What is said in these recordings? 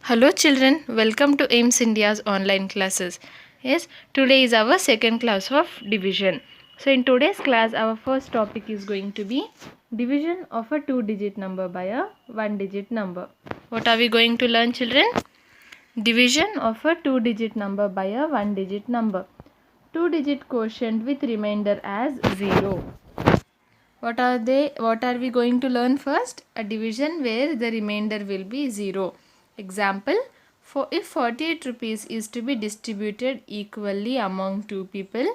Hello children, welcome to AIMS India's online classes. Yes, today is our second class of division. So in today's class our first topic is going to be division of a two-digit number by a one-digit number. What are we going to learn children? Division of a two-digit number by a one-digit number. Two-digit quotient with remainder as 0. What are we going to learn first? A division where the remainder will be 0. Example, if 48 rupees is to be distributed equally among two people,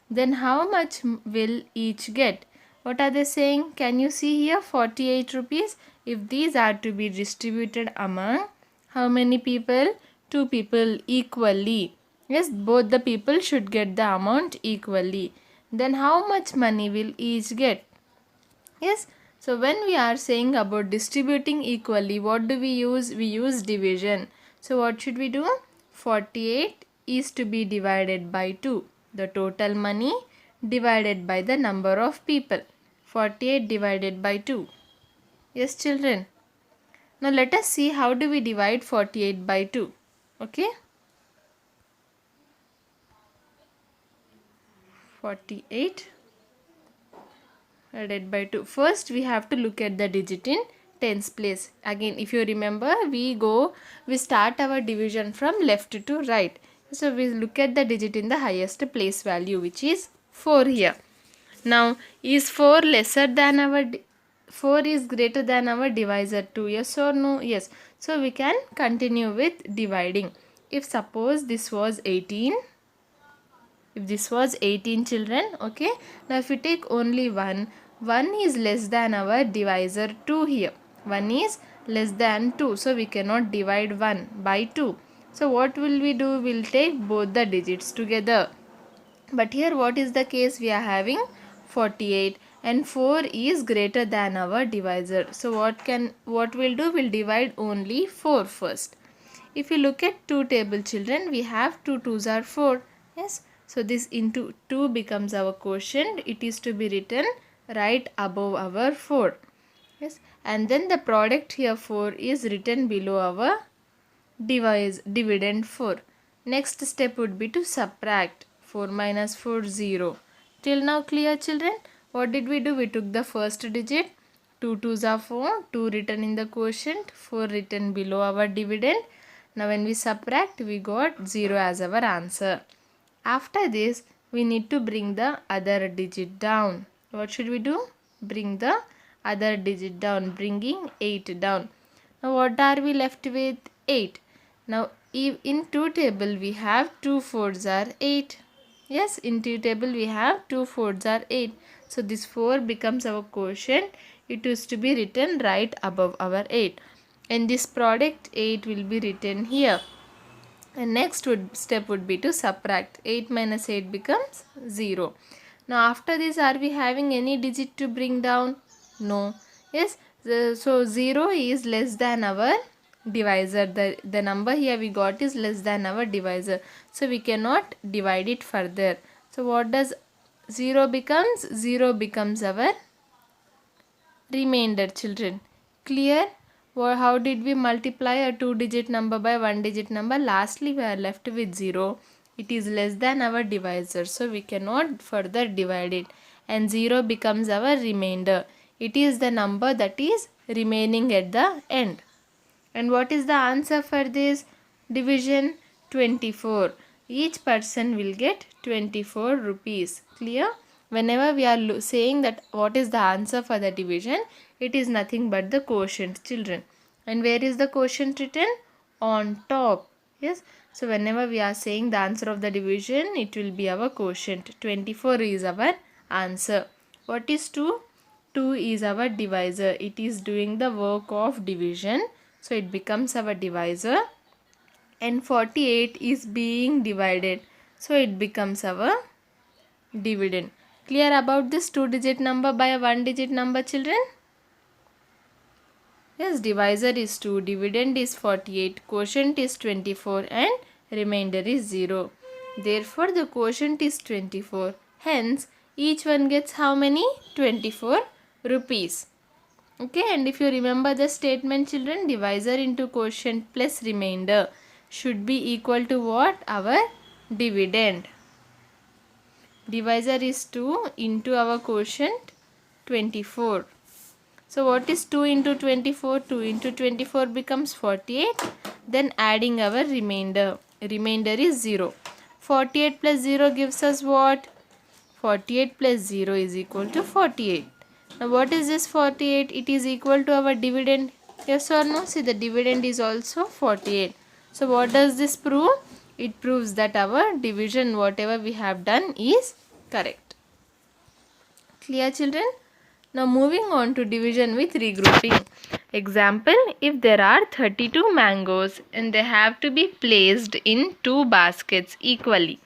then how much will each get? What are they saying? Can you see here 48 rupees? If these are to be distributed among how many people? Two people equally. Yes, both the people should get the amount equally. Then how much money will each get? Yes, so when we are saying about distributing equally, what do we use? We use division. So what should we do? 48 is to be divided by 2. The total money divided by the number of people. 48 divided by 2. Yes children. Now let us see how do we divide 48 by 2. Okay. 48 divided by 2. First we have to look at the digit in tens place. Again, if you remember, we start our division from left to right. So we look at the digit in the highest place value, which is 4 here. Now is 4 lesser than our 4 is greater than our divisor 2? Yes or no? Yes. So we can continue with dividing. If suppose this was 18, if this was 18 children, okay, now if we take only 1 is less than our divisor 2 here. 1 is less than 2, so we cannot divide 1 by 2. So what will we do? We'll take both the digits together. But here what is the case? We are having 48 and 4 is greater than our divisor. So what we'll do? We'll divide only 4 first. If you look at 2 table children, we have 2 2s are 4. Yes. So this into 2 becomes our quotient. It is to be written right above our 4. Yes. And then the product here 4 is written below our dividend 4. Next step would be to subtract 4 minus 4 0. Till now clear children? What did we do? We took the first digit. 2 2s are 4. 2 written in the quotient. 4 written below our dividend. Now when we subtract, we got 0 as our answer. After this, we need to bring the other digit down. What should we do? Bring the other digit down, bringing 8 down. Now what are we left with? 8. Now in 2 table we have 2 4s are 8. Yes, in 2 table we have 2 4s are 8. So this 4 becomes our quotient. It is to be written right above our 8. And this product 8 will be written here. And next step would be to subtract. 8 minus 8 becomes 0. Now after this, are we having any digit to bring down? No. Yes. So 0 is less than our divisor. The number here we got is less than our divisor. So we cannot divide it further. So what does 0 becomes? 0 becomes our remainder children. Clear? Or how did we multiply a two-digit number by one-digit number? Lastly, we are left with 0. It is less than our divisor, so we cannot further divide it. And 0 becomes our remainder. It is the number that is remaining at the end. And what is the answer for this division? 24. Each person will get 24 rupees. Clear? Whenever we are saying that what is the answer for the division, it is nothing but the quotient children. And where is the quotient written? On top. Yes. So whenever we are saying the answer of the division, it will be our quotient. 24 is our answer. What is 2? 2 is our divisor. It is doing the work of division. So it becomes our divisor. And 48 is being divided. So it becomes our dividend. Clear about this two-digit number by a one-digit number children? Yes, divisor is 2, dividend is 48, quotient is 24 and remainder is 0. Therefore, the quotient is 24. Hence, each one gets how many? 24 rupees. Okay, and if you remember the statement, children, divisor into quotient plus remainder should be equal to what? Our dividend. Divisor is 2 into our quotient 24. So what is 2 into 24? 2 into 24 becomes 48. Then adding our remainder. Remainder is 0. 48 plus 0 gives us what? 48 plus 0 is equal to 48. Now what is this 48? It is equal to our dividend. Yes or no? See, the dividend is also 48. So what does this prove? It proves that our division, whatever we have done, is correct. Clear, children? Now moving on to division with regrouping. Example, if there are 32 mangoes and they have to be placed in 2 baskets equally,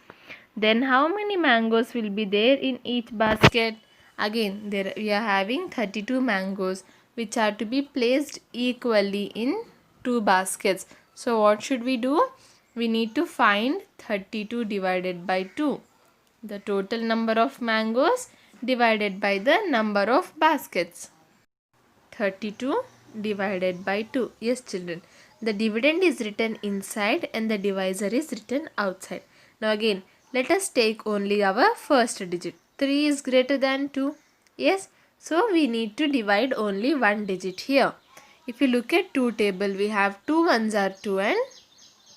then how many mangoes will be there in each basket? Again, there we are having 32 mangoes which are to be placed equally in 2 baskets. So what should we do? We need to find 32 divided by 2. The total number of mangoes divided by the number of baskets. 32 divided by 2. Yes, children. The dividend is written inside and the divisor is written outside. Now again, let us take only our first digit. 3 is greater than 2. Yes. So we need to divide only one digit here. If you look at 2 table, we have 2 ones are 2 and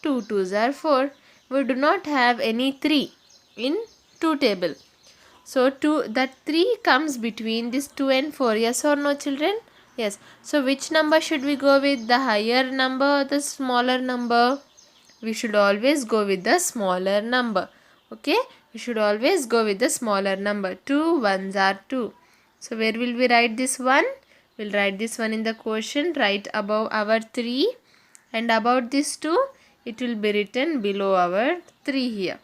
2 twos are 4. We do not have any 3 in 2 table. So that 3 comes between this 2 and 4. Yes or no, children? Yes. So which number should we go with? The higher number or the smaller number? We should always go with the smaller number. Okay? We should always go with the smaller number. 2 ones are 2. So where will we write this one? We'll write this one in the quotient right above our 3. And about this 2, it will be written below our 3 here.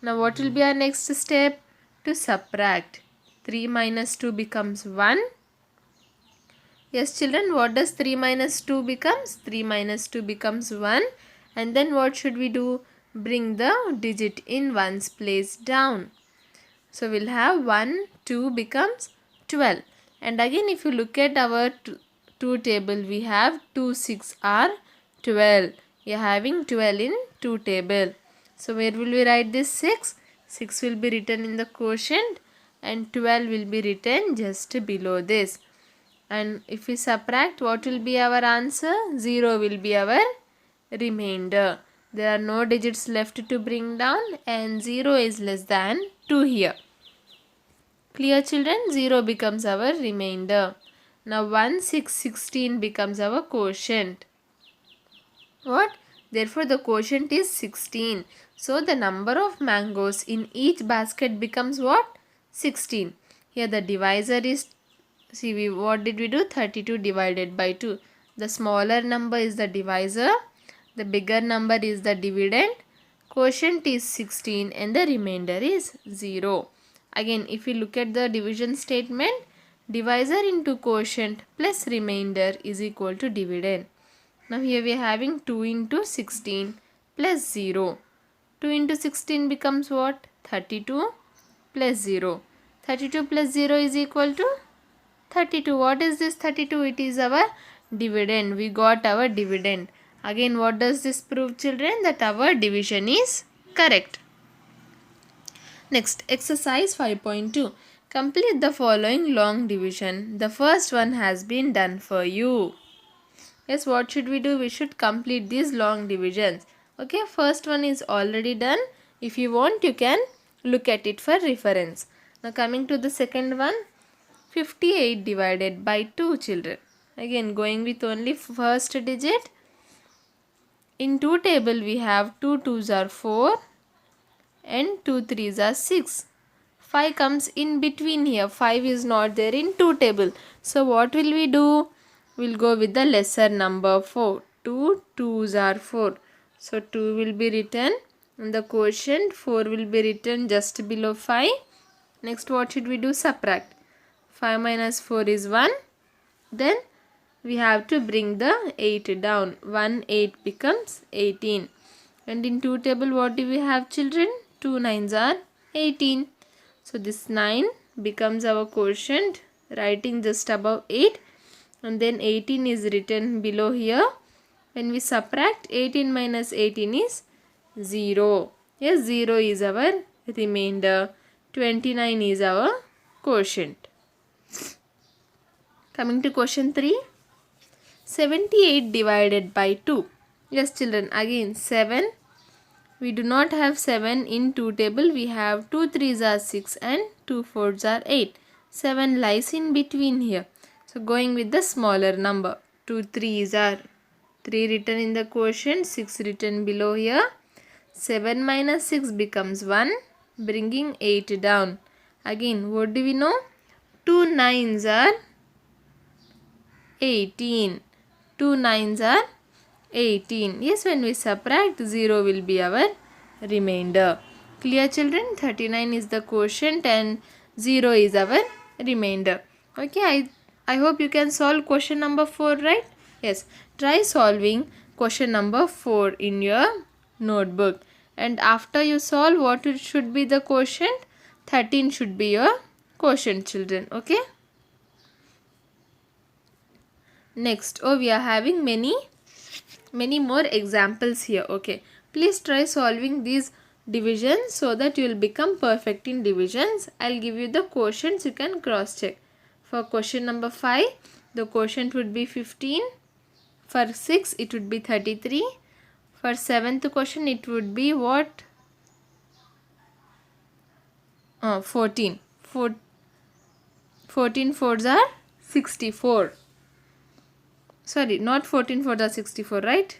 Now what will be our next step? To subtract. 3 minus 2 becomes 1. Yes, children, what does 3 minus 2 becomes? 3 minus 2 becomes 1. And then what should we do? Bring the digit in one's place down. So we'll have 1, 2 becomes 12. And again, if you look at our 2 table, we have 2, 6 are 12. We are having 12 in 2 table. So where will we write this 6? 6 will be written in the quotient and 12 will be written just below this. And if we subtract, what will be our answer? 0 will be our remainder. There are no digits left to bring down and 0 is less than 2 here. Clear, children? 0 becomes our remainder. Now 1, 6, 16 becomes our quotient. What? Therefore the quotient is 16. So the number of mangoes in each basket becomes what? 16. Here the divisor is, see, what did we do? 32 divided by 2. The smaller number is the divisor. The bigger number is the dividend. Quotient is 16 and the remainder is 0. Again, if we look at the division statement, divisor into quotient plus remainder is equal to dividend. Now here we are having 2 into 16 plus 0. 2 into 16 becomes what? 32 plus 0. 32 plus 0 is equal to 32. What is this 32? It is our dividend. We got our dividend. Again, what does this prove, children? That our division is correct. Next, exercise 5.2. Complete the following long division. The first one has been done for you. Yes, what should we do? We should complete these long divisions. Okay, first one is already done. If you want, you can look at it for reference. Now coming to the second one, 58 divided by 2, children. Again, going with only first digit. In 2 table, we have 2 twos are 4 and 2 threes are 6. 5 comes in between here. 5 is not there in 2 table. So what will we do? We'll go with the lesser number 4. 2 twos are 4. So 2 will be written in the quotient. 4 will be written just below 5. Next, what should we do? Subtract. 5 minus 4 is 1. Then we have to bring the 8 down. 1, 8 becomes 18. And in 2 table, what do we have, children? 2 nines are 18. So this 9 becomes our quotient, writing just above 8. and then 18 is written below here. When we subtract, 18 minus 18 is 0. Yes, 0 is our remainder. 29 is our quotient. Coming to question 3. 78 divided by 2. Yes children, again 7. We do not have 7 in 2 table. We have 2 3s are 6 and 2 4s are 8. 7 lies in between here. So going with the smaller number. 2 3s are 3 written in the quotient, 6 written below here. 7 minus 6 becomes 1, bringing 8 down. Again, what do we know? 2 9s are 18. 2 9s are 18. Yes, when we subtract, 0 will be our remainder. Clear children? 39 is the quotient and 0 is our remainder. Okay, I hope you can solve question number 4, right? Yes, try solving question number 4 in your notebook. And after you solve, what it should be the quotient? 13 should be your quotient, children. Okay. Next, we are having many more examples here. Okay, please try solving these divisions so that you will become perfect in divisions. I'll give you the quotients, you can cross check. For question number 5, the quotient would be 15. For 6, it would be 33. For 7th question, it would be what? 14. 14 fours are 64. Sorry, not 14 fours are 64, right?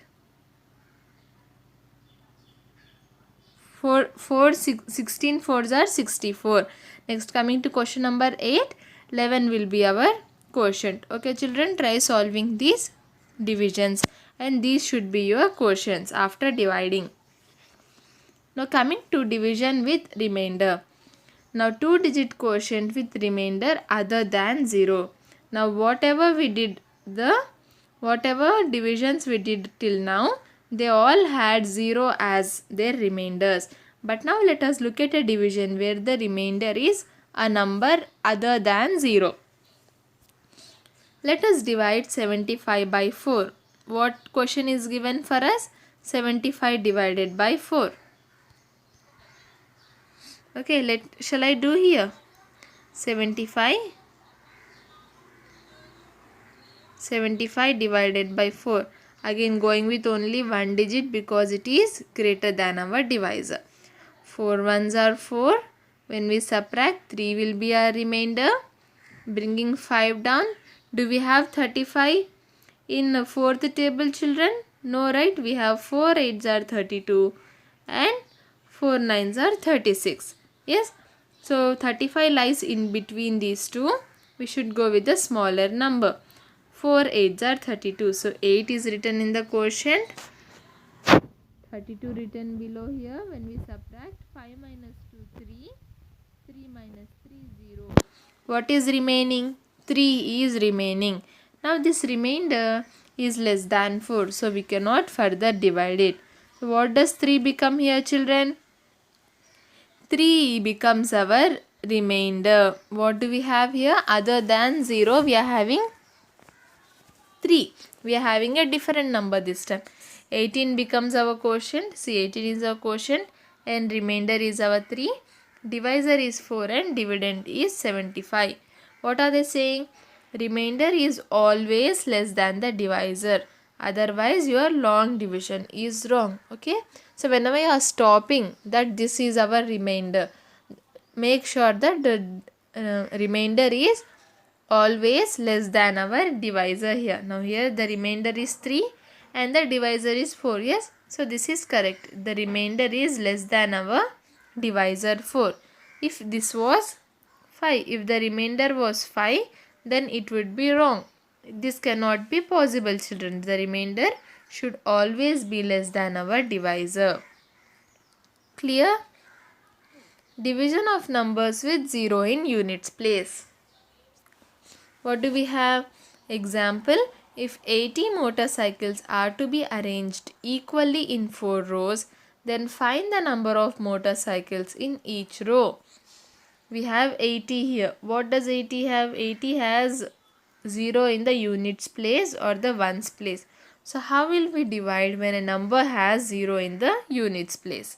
16 fours are 64. Next, coming to question number 8, 11 will be our quotient. Okay children, try solving these divisions and these should be your quotients after dividing. Now coming to division with remainder. Now 2-digit quotient with remainder other than 0. Now whatever divisions we did till now, they all had 0 as their remainders. But now let us look at a division where the remainder is a number other than 0. Let us divide 75 by 4. What question is given for us? 75 divided by 4. Okay, shall I do here? 75 divided by 4. Again going with only one digit because it is greater than our divisor. 4 ones are 4. When we subtract, 3 will be our remainder. Bringing 5 down. Do we have 35 in 4th table, children? No, right? We have 4 8s are 32 and 4 9s are 36. Yes. So 35 lies in between these two. We should go with the smaller number. 4 8s are 32. So 8 is written in the quotient. 32 written below here. When we subtract, 5 minus 2 3. 3 minus 3 0. What is remaining? 3 is remaining. Now this remainder is less than 4. So we cannot further divide it. So what does 3 become here, children? 3 becomes our remainder. What do we have here? Other than 0, we are having 3. We are having a different number this time. 18 becomes our quotient. See, 18 is our quotient and remainder is our 3. Divisor is 4 and dividend is 75. What are they saying? Remainder is always less than the divisor. Otherwise, your long division is wrong. Okay. So, whenever you are stopping that this is our remainder, make sure that the remainder is always less than our divisor here. Now, here the remainder is 3 and the divisor is 4. Yes. So, this is correct. The remainder is less than our divisor 4. If this was 5, if the remainder was 5, then it would be wrong. This cannot be possible, children. The remainder should always be less than our divisor. Clear? Division of numbers with 0 in units place. What do we have? Example, if 80 motorcycles are to be arranged equally in 4 rows, then find the number of motorcycles in each row. We have 80 here. What does 80 have? 80 has 0 in the units place or the ones place. So how will we divide when a number has 0 in the units place?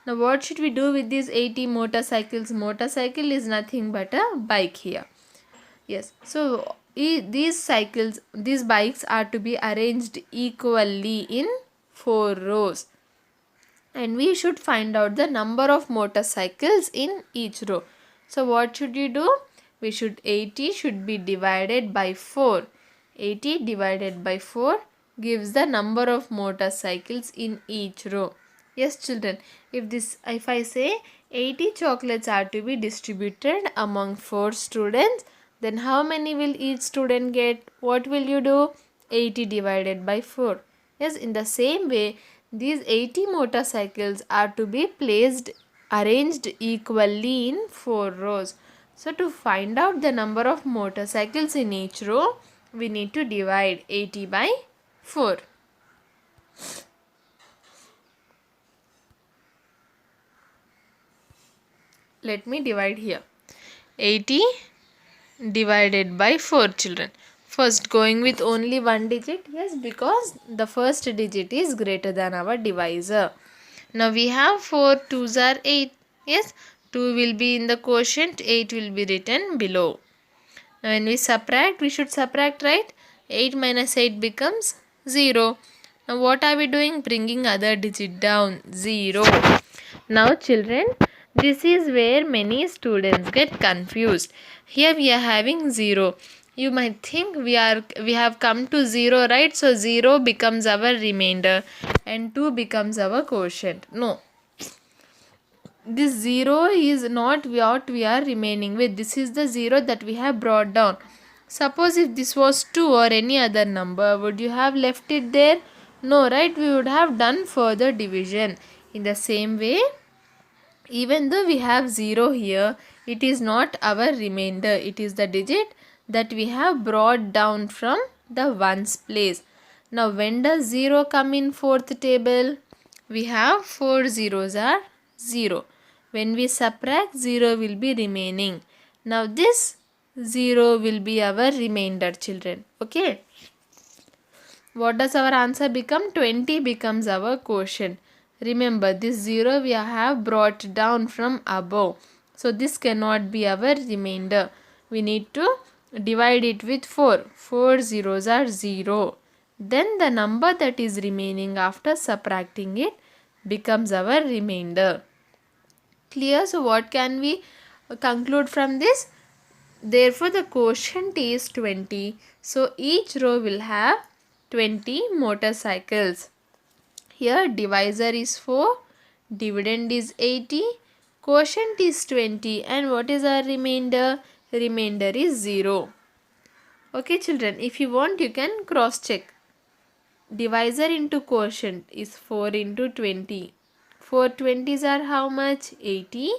Now what should we do with these 80 motorcycles? Motorcycle is nothing but a bike here. Yes, so these bikes are to be arranged equally in 4 rows. And we should find out the number of motorcycles in each row. So what should you do? 80 should be divided by 4. 80 divided by 4 gives the number of motorcycles in each row. Yes children, if I say 80 chocolates are to be distributed among 4 students, then how many will each student get? What will you do? 80 divided by 4. Yes, in the same way, these 80 motorcycles are to be arranged equally in 4 rows. So to find out the number of motorcycles in each row, we need to divide 80 by 4. Let me divide here. 80 divided by 4 children. First going with only one digit. Yes, because the first digit is greater than our divisor. Now we have 4 2s are 8. Yes, 2 will be in the quotient, 8 will be written below. Now when we subtract, we should subtract, right? 8 minus 8 becomes 0. Now what are we doing? Bringing other digit down, 0. Now children, this is where many students get confused. Here we are having 0. You might think we have come to 0, right? So 0 becomes our remainder and 2 becomes our quotient. No. This 0 is not what we are remaining with. This is the 0 that we have brought down. Suppose if this was 2 or any other number, would you have left it there? No, right? We would have done further division. In the same way, even though we have 0 here, it is not our remainder. It is the digit that we have brought down from the ones place. Now when does 0 come in fourth table? We have 4 zeros are 0. When we subtract, 0 will be remaining. Now this 0 will be our remainder children. Okay. What does our answer become? 20 becomes our quotient. Remember, this 0 we have brought down from above. So this cannot be our remainder. We need to divide it with 4. 4 zeros are 0. Then the number that is remaining after subtracting it becomes our remainder. Clear? So what can we conclude from this? Therefore the quotient is 20. So each row will have 20 motorcycles. Here divisor is 4, dividend is 80, quotient is 20, and what is our remainder? Remainder is 0. Okay children, if you want you can cross check. Divisor into quotient is 4 into 20. 4 20s are how much? 80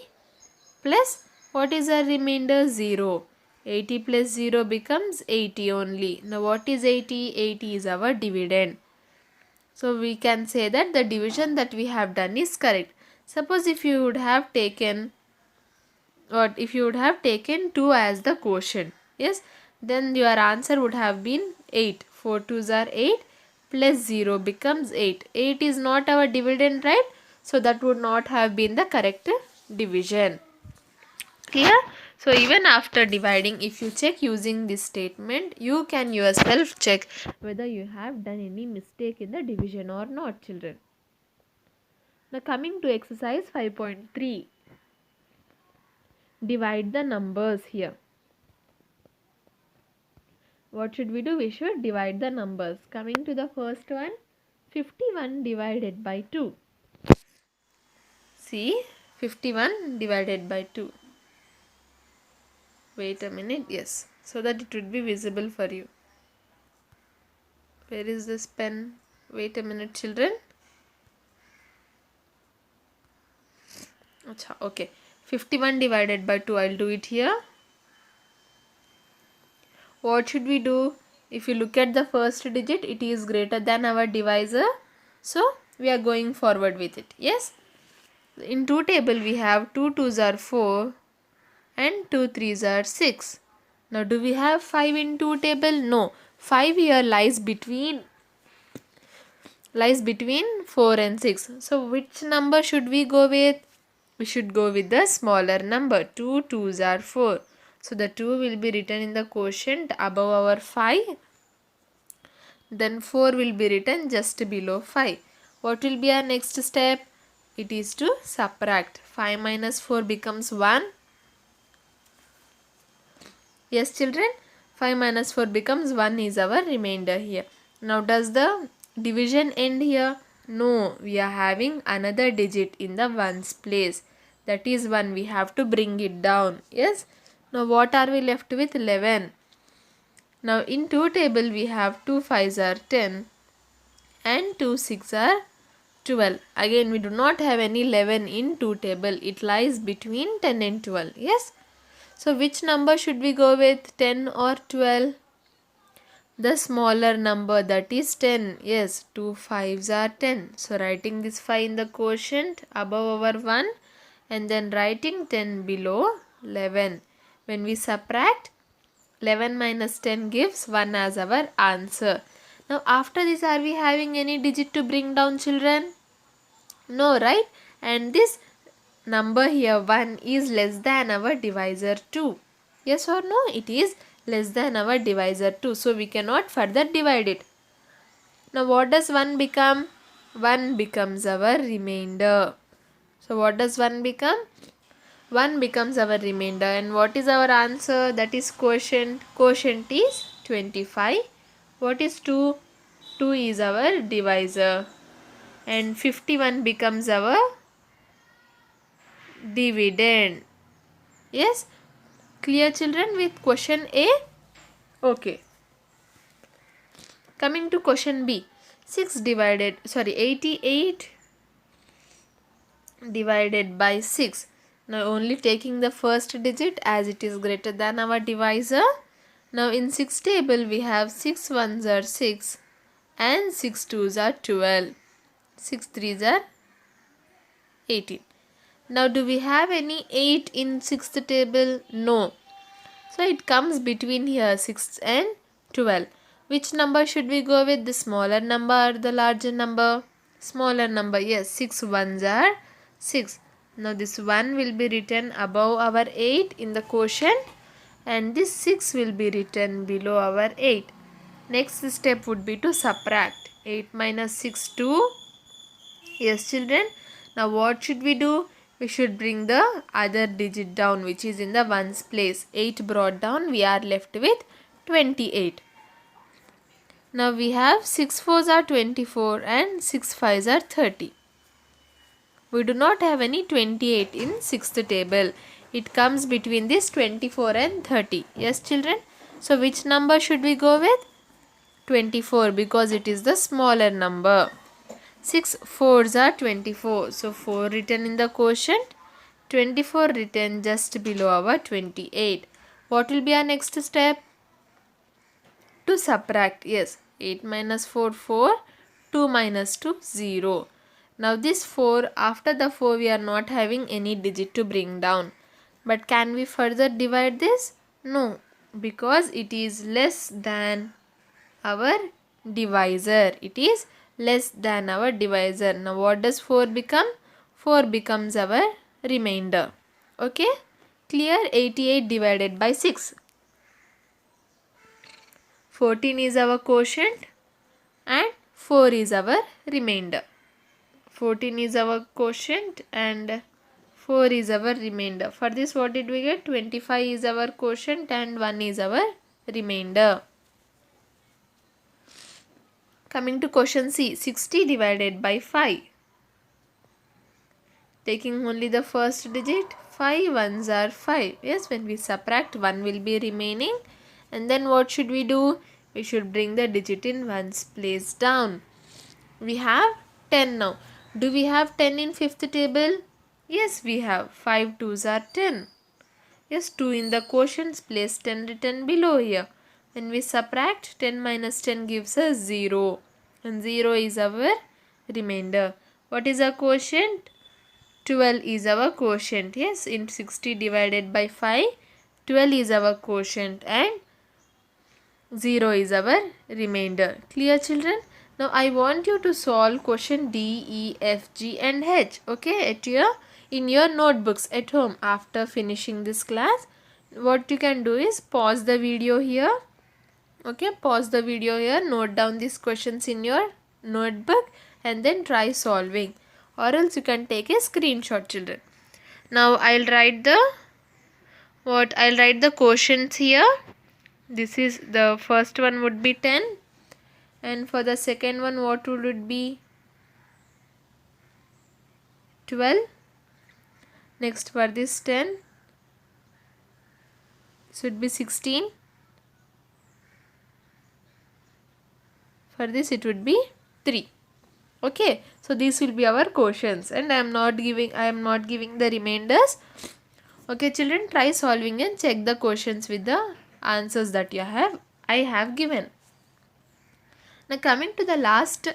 plus what is our remainder? 0. 80 plus 0 becomes 80 only. Now what is 80? 80 is our dividend. So we can say that the division that we have done is correct. Suppose if you would have taken 2 as the quotient, yes, then your answer would have been 8. 4 2s are 8 plus 0 becomes 8. 8 is not our dividend, right? So that would not have been the correct division. Clear? So even after dividing, if you check using this statement, you can yourself check whether you have done any mistake in the division or not children. Now coming to exercise 5.3. Divide the numbers here. What should we do? We should divide the numbers. Coming to the first one, 51 divided by 2. See, 51 divided by 2. Wait a minute, yes, so that it would be visible for you. Where is this pen? Wait a minute children. Achha, okay, 51 divided by 2, I'll do it here. What should we do? If you look at the first digit, it is greater than our divisor. So we are going forward with it. Yes. In 2 table we have 2 2s are 4 and 2 3s are 6. Now do we have 5 in 2 table? No. 5 here lies between 4 and 6. So which number should we go with? We should go with the smaller number. 2 2s are 4. So the 2 will be written in the quotient above our 5. Then 4 will be written just below 5. What will be our next step? It is to subtract. 5 minus 4 becomes 1. Yes children, 5 minus 4 becomes 1 is our remainder here. Now does the division end here? No, we are having another digit in the ones place. That is 1. We have to bring it down. Yes. Now what are we left with? 11. Now in 2 table we have 2 5s are 10 and 2 6 are 12. Again we do not have any 11 in 2 table. It lies between 10 and 12. Yes. So which number should we go with? 10 or 12? The smaller number, that is 10. Yes, 2 5s are 10. So writing this 5 in the quotient above our 1 and then writing 10 below 11. When we subtract, 11 minus 10 gives 1 as our answer. Now after this, are we having any digit to bring down children? No, right? And this number here 1 is less than our divisor 2. Yes or no? It is less than our divisor 2. So we cannot further divide it. Now what does 1 become? 1 becomes our remainder. So what does 1 become? 1 becomes our remainder. And what is our answer? That is quotient. Quotient is 25. What is 2? 2 is our divisor. And 51 becomes our dividend. Yes. Clear children with question A? Okay. Coming to question B. 88 divided by 6. Now only taking the first digit as it is greater than our divisor. Now in 6 table we have 6 1s are 6 and 6 2s are 12. 6 3s are 18. Now do we have any 8 in 6th table? No. So it comes between here 6 and 12. Which number should we go with? The smaller number or the larger number? Smaller number. Yes, 6 1s are 6. Now this 1 will be written above our 8 in the quotient and this 6 will be written below our 8. Next step would be to subtract. 8 minus 6 2. Yes children. Now what should we do? We should bring the other digit down which is in the ones place. 8 brought down, we are left with 28. Now we have 6 4s are 24 and 6 5s are 30. We do not have any 28 in 6th table. It comes between this 24 and 30. Yes children. So which number should we go with? 24 because it is the smaller number. 6 4s are 24. So 4 written in the quotient. 24 written just below our 28. What will be our next step? To subtract. Yes. 8 minus 4 4. 2 minus 2 0. Now this 4, after the 4 we are not having any digit to bring down. But can we further divide this? No. Because it is less than our divisor. It is less than our divisor. Now what does 4 become? 4 becomes our remainder. Okay. Clear? 88 divided by 6. 14 is our quotient and 4 is our remainder. 14 is our quotient and 4 is our remainder. For this what did we get? 25 is our quotient and 1 is our remainder. Coming to question C. 60 divided by 5. Taking only the first digit, 5 1s are 5. Yes, when we subtract, 1 will be remaining. And then what should we do? We should bring the digit in ones place down. We have 10 now. Do we have 10 in 5th table? Yes, we have. 5 2s are 10. Yes, 2 in the quotients, place 10 written below here. When we subtract, 10 minus 10 gives us 0. And 0 is our remainder. What is our quotient? 12 is our quotient. Yes, in 60 divided by 5, 12 is our quotient and 0 is our remainder. Clear, children? Now I want you to solve question D, E, F, G and H. Okay, in your notebooks at home. After finishing this class, what you can do is pause the video here. Okay, pause the video here, note down these questions in your notebook and then try solving, or else you can take a screenshot, children. Now I'll write the quotients here. This is the first one would be 10, and for the second one what would it be? 12. Next for this 10 should be 16. For this it would be 3. Okay, so these will be our quotients, and I am not giving the remainders. Okay, children, try solving and check the quotients with the answers that I have given. Now coming to the last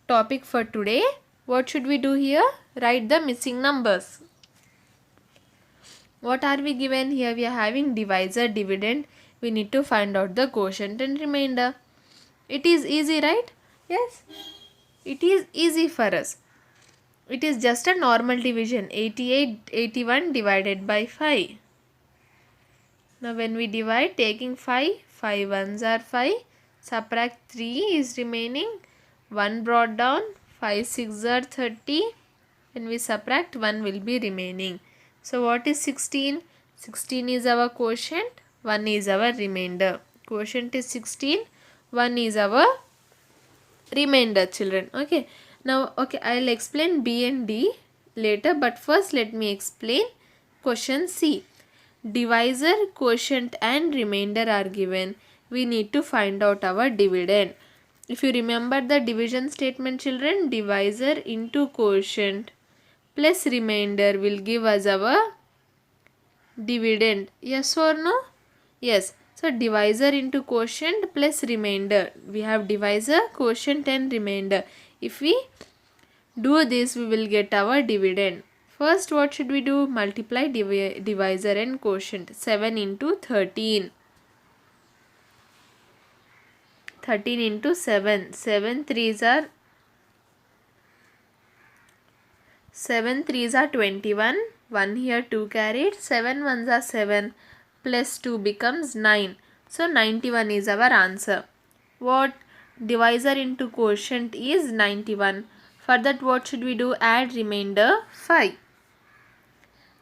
topic for today, what should we do here? Write the missing numbers. What are we given here? We are having divisor, dividend. We need to find out the quotient and remainder. It is easy, right? Yes, it is easy for us. It is just a normal division. 81 divided by 5. Now when we divide, taking 5 ones are 5. Subtract 3 is remaining. 1 brought down. 5 6 are 30. When we subtract, 1 will be remaining. So what is 16? 16 is our quotient. 1 is our remainder. Quotient is 16. 1 is our remainder, children. Okay. Now, okay, I'll explain B and D later, but first let me explain question C. Divisor, quotient and remainder are given. We need to find out our dividend. If you remember the division statement, children, divisor into quotient plus remainder will give us our dividend. Yes or no? Yes. So divisor into quotient plus remainder. We have divisor, quotient and remainder. If we do this, we will get our dividend. First, what should we do? Multiply divisor and quotient. 7 into 13. 13 into 7. 7 threes are 21. 1 here 2 carried. 7 ones are 7. Plus 2 becomes 9. So 91 is our answer. What? Divisor into quotient is 91. For that, what should we do? Add remainder 5.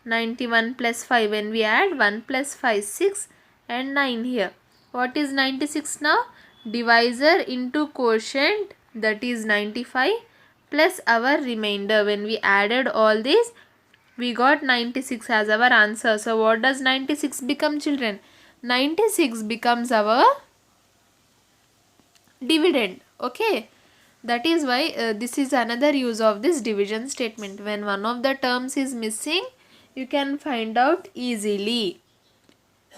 91 plus 5. When we add 1 plus 5, 6 and 9 here. What is 96 now? Divisor into quotient, that is 95, plus our remainder. When we added all this, we got 96 as our answer. So what does 96 become, children? 96 becomes our dividend. Okay. That is why this is another use of this division statement. When one of the terms is missing, you can find out easily.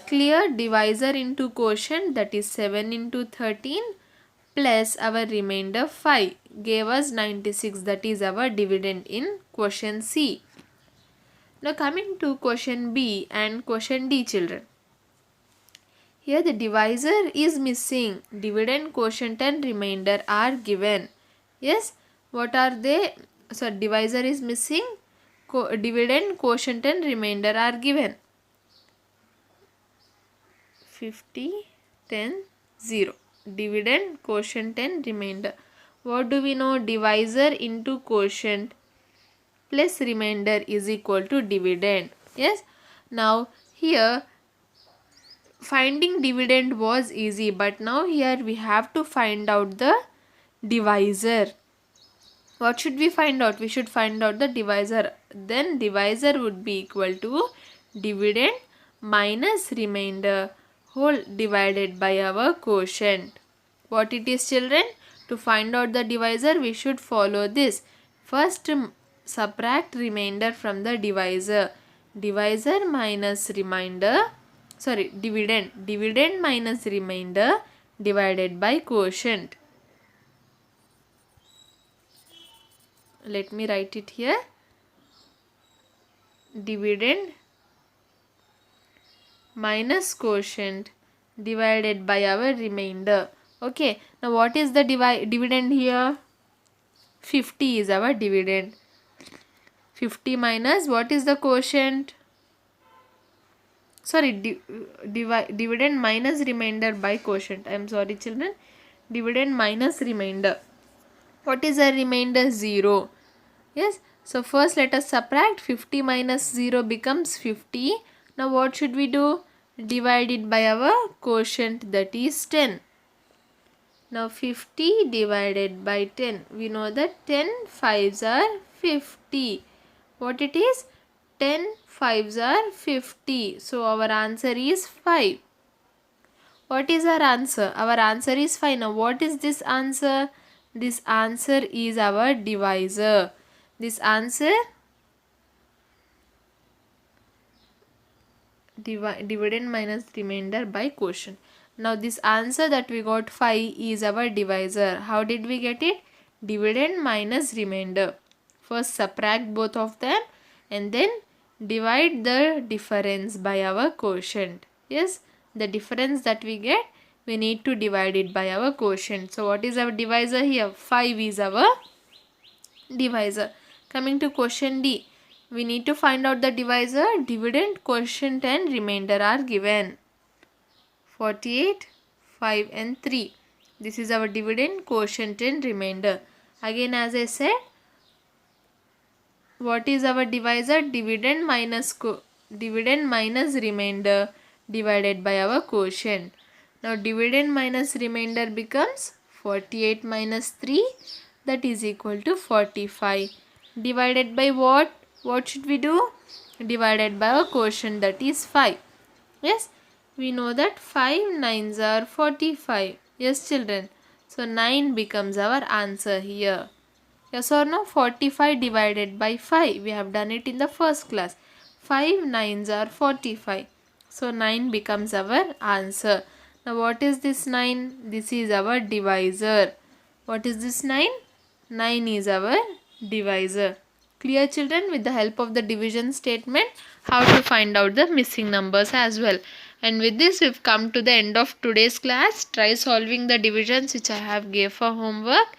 Clear? Divisor into quotient, that is 7 into 13 plus our remainder 5 gave us 96. That is our dividend in question C. Now coming to question B and question D, children. Here the divisor is missing. Dividend, quotient and remainder are given. Yes, what are they? So divisor is missing. Dividend, quotient and remainder are given. 50, 10, 0. Dividend, quotient and remainder. What do we know? Divisor into quotient plus remainder is equal to dividend. Yes. Now here finding dividend was easy, but now here we have to find out the divisor. What should we find out? We should find out the divisor. Then divisor would be equal to dividend minus remainder whole divided by our quotient. What it is, children? To find out the divisor, we should follow this. First, subtract remainder from the divisor. Divisor minus remainder. Sorry, dividend. Dividend minus remainder divided by quotient. Let me write it here. Dividend minus quotient divided by our remainder. Okay, now what is the dividend here? 50 is our dividend. 50 minus what is the quotient? Sorry, dividend minus remainder by quotient. I am sorry children. Dividend minus remainder. What is the remainder? 0. Yes. So first let us subtract. 50 minus 0 becomes 50. Now what should we do? Divide it by our quotient, that is 10. Now 50 divided by 10. We know that 10 5s are 50. What it is? 10 5s are 50. So our answer is 5. What is our answer? Our answer is 5. Now what is this answer? This answer is our divisor. This answer dividend minus remainder by quotient. Now this answer that we got 5 is our divisor. How did we get it? Dividend minus remainder. First subtract both of them and then divide the difference by our quotient. Yes, the difference that we get, we need to divide it by our quotient. So what is our divisor here? 5 is our divisor. Coming to question D, we need to find out the divisor. Dividend, quotient and remainder are given. 48, 5 and 3. This is our dividend, quotient and remainder. Again as I said, what is our divisor? Dividend minus remainder divided by our quotient. Now dividend minus remainder becomes 48 minus 3, that is equal to 45. Divided by what? What should we do? Divided by our quotient, that is 5. Yes, we know that 5 9s are 45. Yes children. So 9 becomes our answer here. Yes or no? 45 divided by 5. We have done it in the first class. 5 9s are 45. So 9 becomes our answer. Now what is this 9? This is our divisor. What is this 9? 9 is our divisor. Clear children? With the help of the division statement, how to find out the missing numbers as well. And with this we've come to the end of today's class. Try solving the divisions which I have gave for homework.